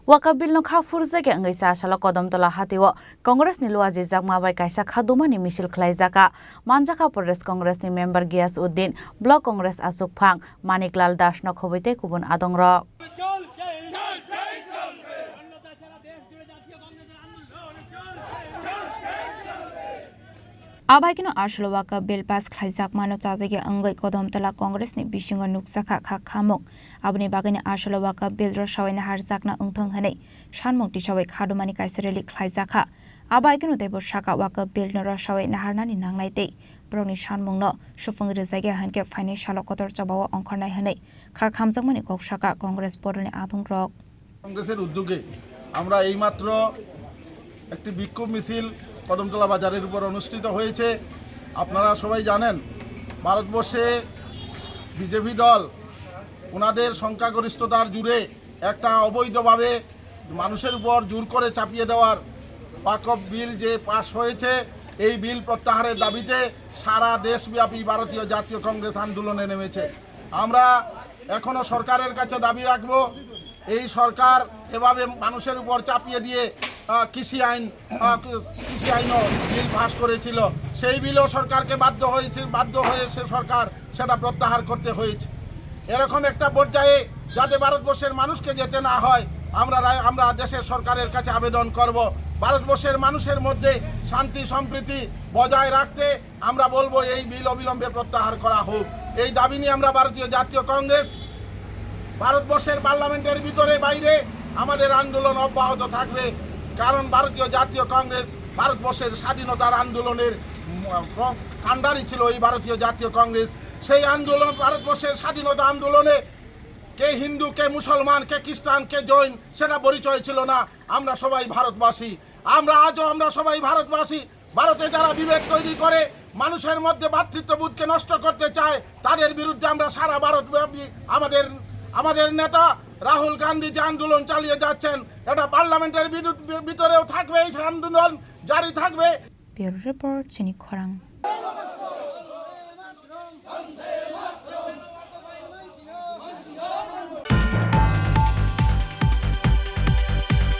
Waqf bill no Khaphurjakya Wngwi Chasalo Kadamtala Hatio Congress ni luwa jijak mabai Kaisa Khadumani Michil Khlaikha Manjaka Pradesh Congress ni member Gias Uddin Block Congress Asuk Phang Maniklal Das no khobaite kubun adongrok Abaikino Ashlo Waqf bill pass Khaijak mano chajage Wngwi Kadamtala Congress ni bisingo nuksaka khamuk abni bagani Ashlo Waqf bill ro shawaina harjakna ungthong hane shanmung tisawai Khadumani Kaisa reli Khlaijaka abaikino debo shaka Waqf bill no ro shawaina harnani nanglaite broni shanmung no sufung rijage hanke financial kotor chabawa ongkhornai hane khamjakmani kok shaka Congress borni adongrok কংগ্রেসের উদ্যোগে আমরা এইমাত্র একটি বিক্ষোভ মিছিল কদমতলা বাজারের উপর অনুষ্ঠিত হয়েছে। আপনারা সবাই জানেন ভারতবর্ষে বিজেপি দল ওনাদের সংখ্যাগরিষ্ঠতার জুড়ে একটা অবৈধভাবে মানুষের উপর জোর করে চাপিয়ে দেওয়ার ওয়াকফ বিল যে পাস হয়েছে এই বিল প্রত্যাহারের দাবিতে সারা দেশব্যাপী ভারতীয় জাতীয় কংগ্রেস আন্দোলনে নেমেছে। আমরা এখনো সরকারের কাছে দাবি রাখব এই সরকার এভাবে মানুষের উপর চাপিয়ে দিয়ে কৃষি আইনও বিল পাস করেছিল সেই বিলও সরকারকে বাধ্য হয়ে সরকার সেটা প্রত্যাহার করতে হয়েছে। এরকম একটা পর্যায়ে যাতে ভারতবর্ষের মানুষকে যেতে না হয় আমরা দেশের সরকারের কাছে আবেদন করব ভারতবর্ষের মানুষের মধ্যে শান্তি সম্প্রীতি বজায় রাখতে আমরা বলবো এই বিল অবিলম্বে প্রত্যাহার করা হোক। এই দাবি নিয়ে আমরা ভারতীয় জাতীয় কংগ্রেস ভারতবর্ষের পার্লামেন্টের ভিতরে বাইরে আমাদের আন্দোলন অব্যাহত থাকবে, কারণ ভারতীয় জাতীয় কংগ্রেস ভারতবর্ষের স্বাধীনতার আন্দোলনের কাণ্ডারি ছিল এই ভারতীয় জাতীয় কংগ্রেস। সেই আন্দোলন ভারতবর্ষের স্বাধীনতা আন্দোলনে কে হিন্দু কে মুসলমান কে খ্রিস্টান কে জৈন সেটা পরিচয় ছিল না। আমরা সবাই ভারতবাসী, আমরা সবাই ভারতবাসী। ভারতে যারা বিভেদ তৈরি করে মানুষের মধ্যে ভ্রাতৃত্ববোধকে নষ্ট করতে চায় তাদের বিরুদ্ধে আমরা সারা ভারতব্যাপী আমাদের নেতা রাহুল গান্ধী যে আন্দোলন চালিয়ে যাচ্ছেন এটা পার্লামেন্টের ভিতরেও থাকবে, এই আন্দোলন জারি থাকবে। Bureau Report, Chini Khorang.